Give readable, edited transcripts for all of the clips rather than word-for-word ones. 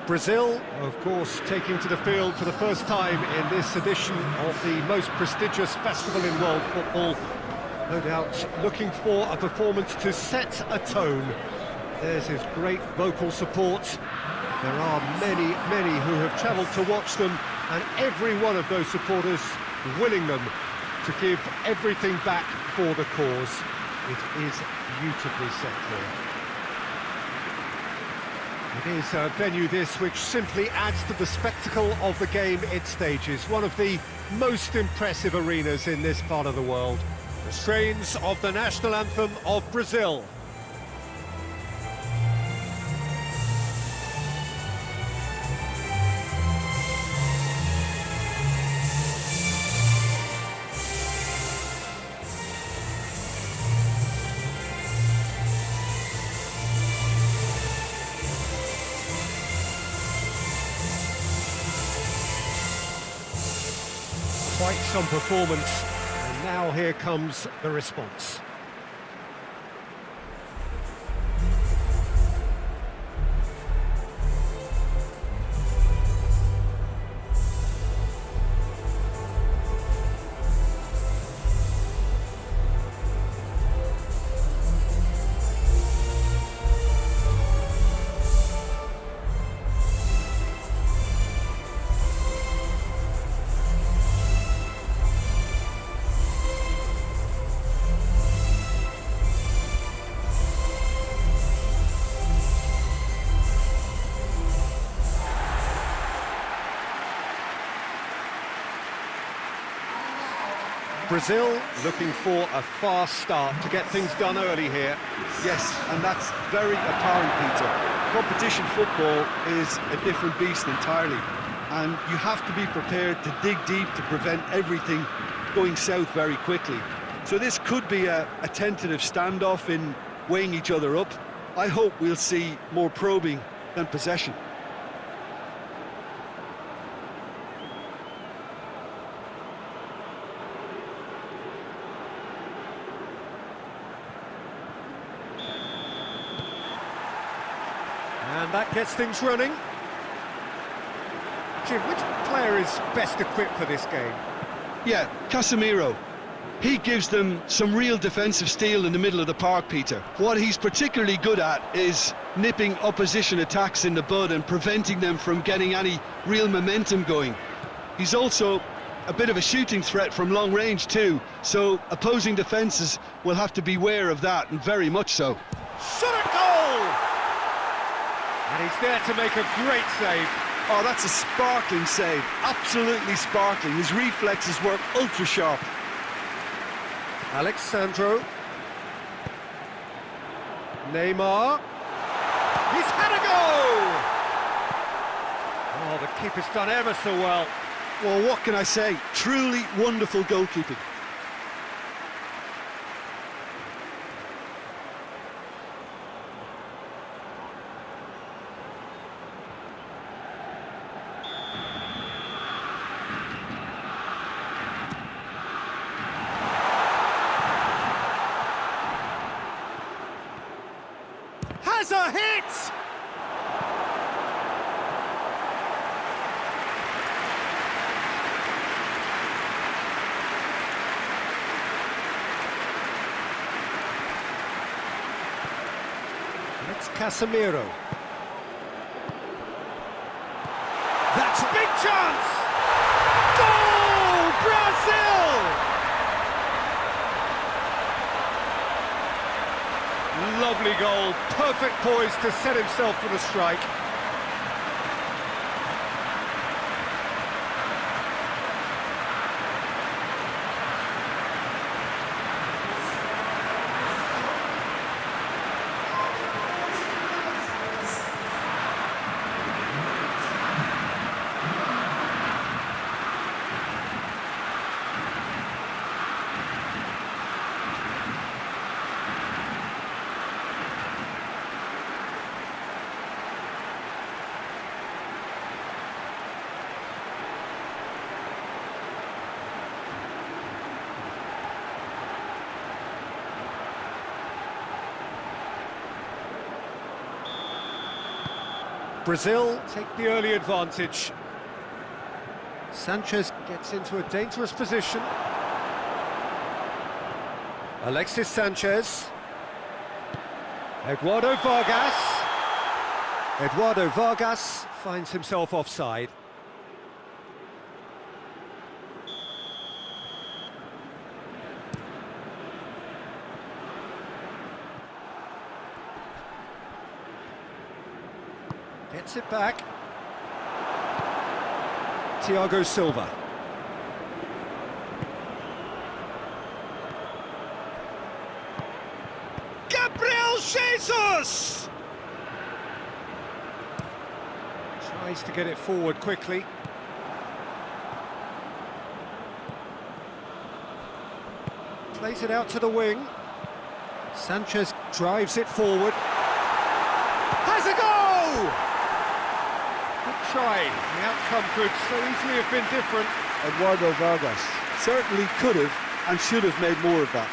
Brazil, of course, taking to the field for the first time in this edition of the most prestigious festival in world football. No doubt looking for a performance to set a tone. There's his great vocal support. There are many who have travelled to watch them, and every one of those supporters willing them to give everything back for the cause. It is beautifully set here. It is a venue this which simply adds to the spectacle of the game it stages. One of the most impressive arenas in this part of the world. The strains of the national anthem of Brazil. Quite some performance, and now here comes the response. Brazil looking for a fast start to get things done early here. Yes, and that's very apparent, Peter. Competition football is a different beast entirely, and you have to be prepared to dig deep to prevent everything going south very quickly. So this could be a tentative standoff in weighing each other up. I hope we'll see more probing than possession. And that gets things running. Jim, which player is best equipped for this game? Yeah, Casemiro. He gives them some real defensive steel in the middle of the park, Peter. What he's particularly good at is nipping opposition attacks in the bud and preventing them from getting any real momentum going. He's also a bit of a shooting threat from long range too, so opposing defences will have to beware of that, and very much so. Shot at goal! And he's there to make a great save. Oh, that's a sparkling save, absolutely sparkling. His reflexes work ultra sharp. Alexandro. Neymar. He's had a go! Oh, the keeper's done ever so well. Well, what can I say? Truly wonderful goalkeeping. Has a hit! It's Casemiro. That's a big chance! Goal! Brazil! Lovely goal, perfect poise to set himself for the strike. Brazil take the early advantage. Sanchez gets into a dangerous position. Alexis Sanchez. Eduardo Vargas. Eduardo Vargas finds himself offside. Gets it back. Thiago Silva. Gabriel Jesus! Tries to get it forward quickly. Plays it out to the wing. Sanchez drives it forward. Has a goal! Good try. The outcome could so easily have been different. Eduardo Vargas certainly could have and should have made more of that.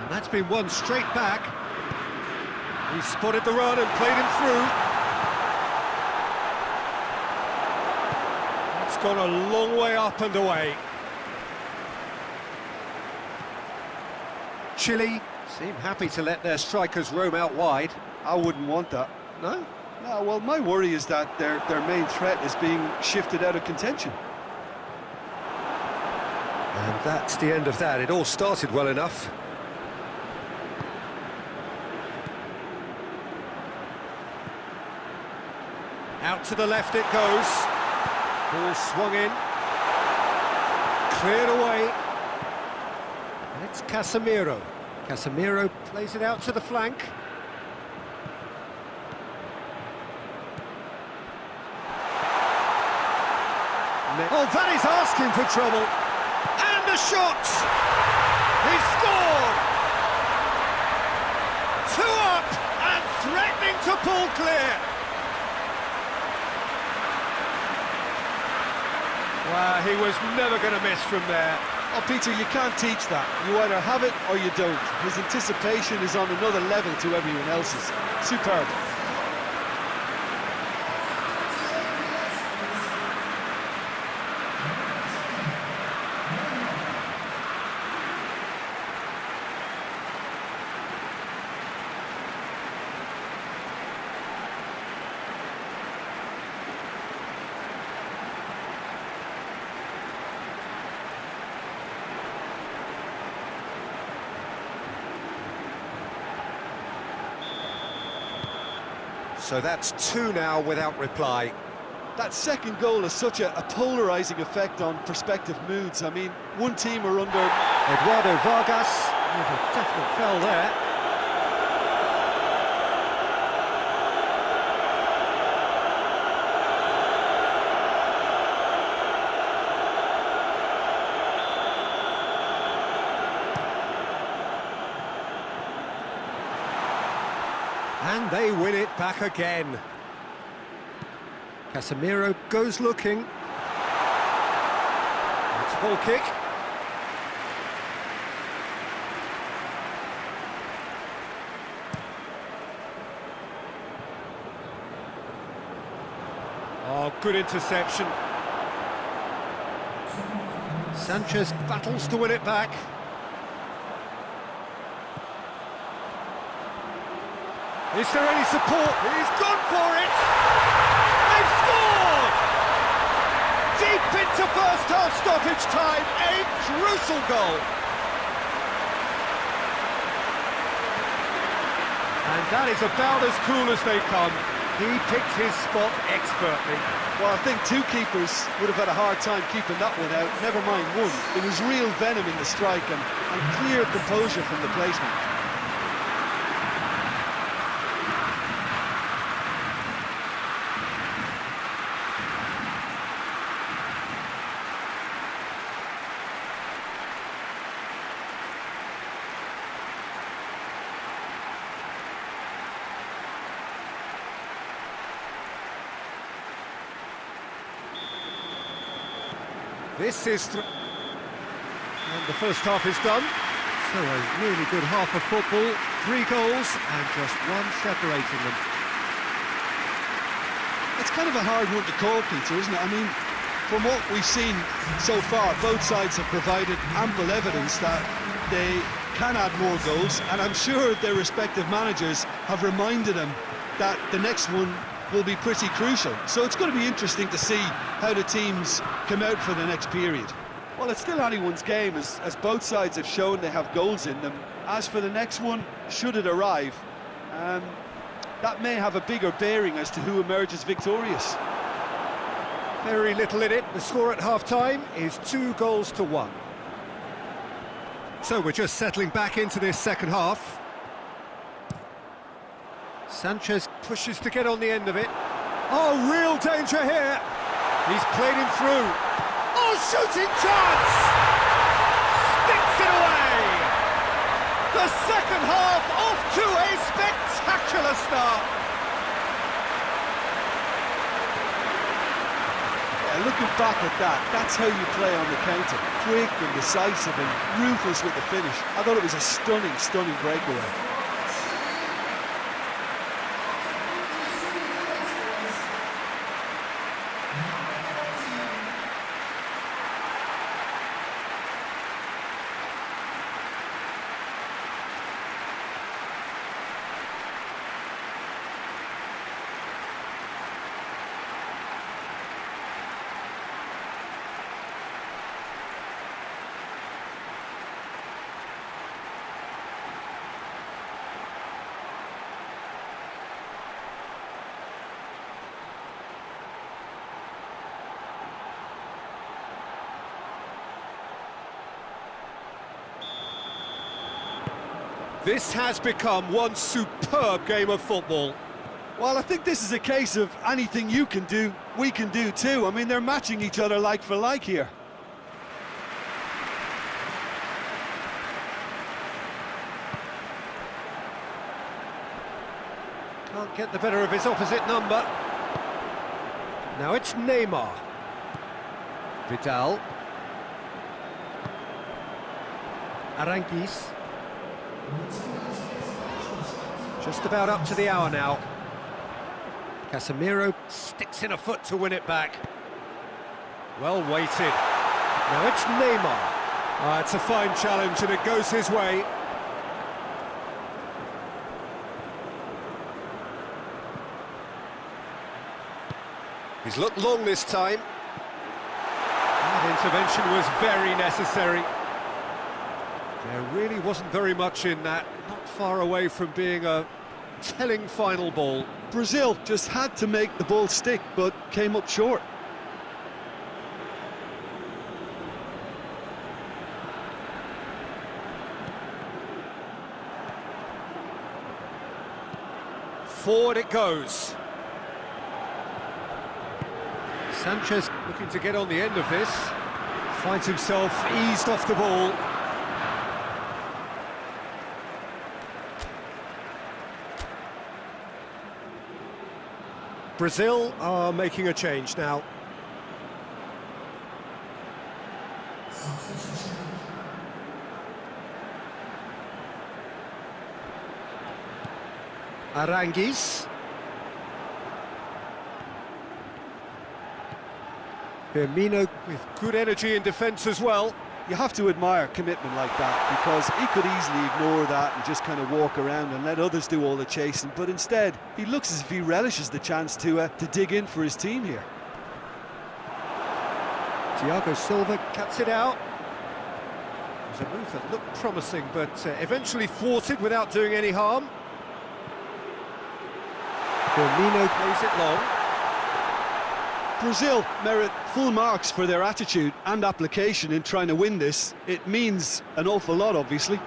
And that's been won straight back. He spotted the run and played him through. That's gone a long way up and away. Chile seem happy to let their strikers roam out wide. I wouldn't want that. No? No, well, my worry is that their main threat is being shifted out of contention. And that's the end of that. It all started well enough. Out to the left it goes. Ball swung in. Cleared away. And it's Casemiro. Casemiro plays it out to the flank. Oh, that is asking for trouble. And a shot! He scored! 2 up and threatening to pull clear. Well, he was never going to miss from there. Oh, Peter, you can't teach that. You either have it or you don't. His anticipation is on another level to everyone else's. Superb. So that's 2 now without reply. That second goal has such a polarising effect on prospective moods. I mean, one team are under... Eduardo Vargas, with a definite foul there. And they win it back again. Casemiro goes looking. It's a ball kick. Oh, good interception. Sanchez battles to win it back. Is there any support? He's gone for it! They've scored! Deep into first half stoppage time, a crucial goal. And that is about as cool as they come. He picked his spot expertly. Well, I think 2 keepers would have had a hard time keeping that one out, never mind 1. There was real venom in the strike and clear composure from the placement. This is... And the first half is done. So a really good half of football, 3 goals and just one separating them. It's kind of a hard one to call, Peter, isn't it? I mean, from what we've seen so far, both sides have provided ample evidence that they can add more goals, and I'm sure their respective managers have reminded them that the next one will be pretty crucial. So it's going to be interesting to see how the teams come out for the next period. Well, it's still anyone's game, as both sides have shown they have goals in them. As for the next one, should it arrive, that may have a bigger bearing as to who emerges victorious. Very little in it. The score at half-time is 2-1. So we're just settling back into this second half. Sanchez pushes to get on the end of it. Oh, real danger here. He's played him through. Oh, shooting chance! Sticks it away! The second half off to a spectacular start. Yeah, looking back at that, that's how you play on the counter. Quick and decisive and ruthless with the finish. I thought it was a stunning, stunning breakaway. This has become one superb game of football. Well, I think this is a case of anything you can do, we can do too. I mean, they're matching each other like for like here. Can't get the better of his opposite number. Now it's Neymar. Vidal. Aranguiz. Just about up to the hour now. Casemiro sticks in a foot to win it back. Well weighted. Now it's Neymar. It's a fine challenge and it goes his way. He's looked long this time. That intervention was very necessary. There really wasn't very much in that, not far away from being a telling final ball. Brazil just had to make the ball stick, but came up short. Forward it goes. Sanchez looking to get on the end of this. Finds himself eased off the ball. Brazil are making a change now. Aranguiz. Firmino with good energy in defence as well. You have to admire commitment like that, because he could easily ignore that and just kind of walk around and let others do all the chasing, but instead he looks as if he relishes the chance to dig in for his team here. Thiago Silva cuts it out. It was a move that looked promising, but eventually thwarted without doing any harm. Firmino plays it long. Brazil merit full marks for their attitude and application in trying to win this. It means an awful lot, obviously.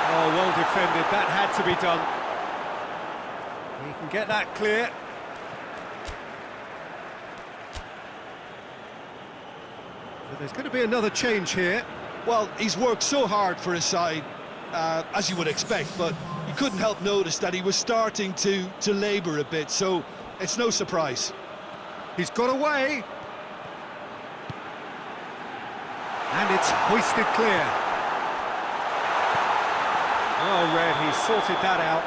Oh, well defended. That had to be done. He can get that clear. So there's going to be another change here. Well, he's worked so hard for his side, as you would expect, but you couldn't help notice that he was starting to labour a bit, so it's no surprise. He's got away. And It's hoisted clear. Oh, Red, he sorted that out.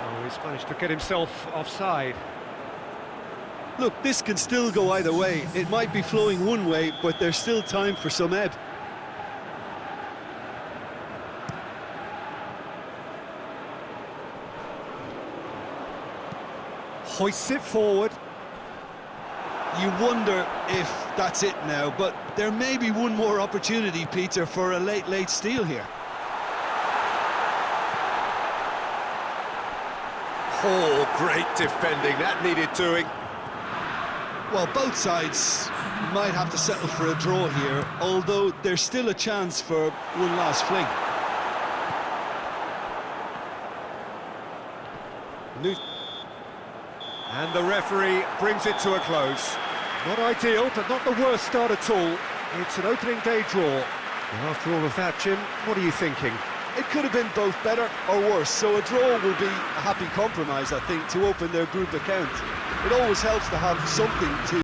Oh, he's managed to get himself offside. Look, this can still go either way. It might be flowing one way, but there's still time for some ebb. Hoists it forward. You wonder if that's it now, but there may be one more opportunity, Peter, for a late steal here. Oh, great defending, that needed doing. Well, both sides might have to settle for a draw here, although there's still a chance for one last fling. And the referee brings it to a close. Not ideal, but not the worst start at all. It's an opening day draw. And after all of that, Jim, what are you thinking? It could have been both better or worse, so a draw will be a happy compromise, I think, to open their group account. It always helps to have something to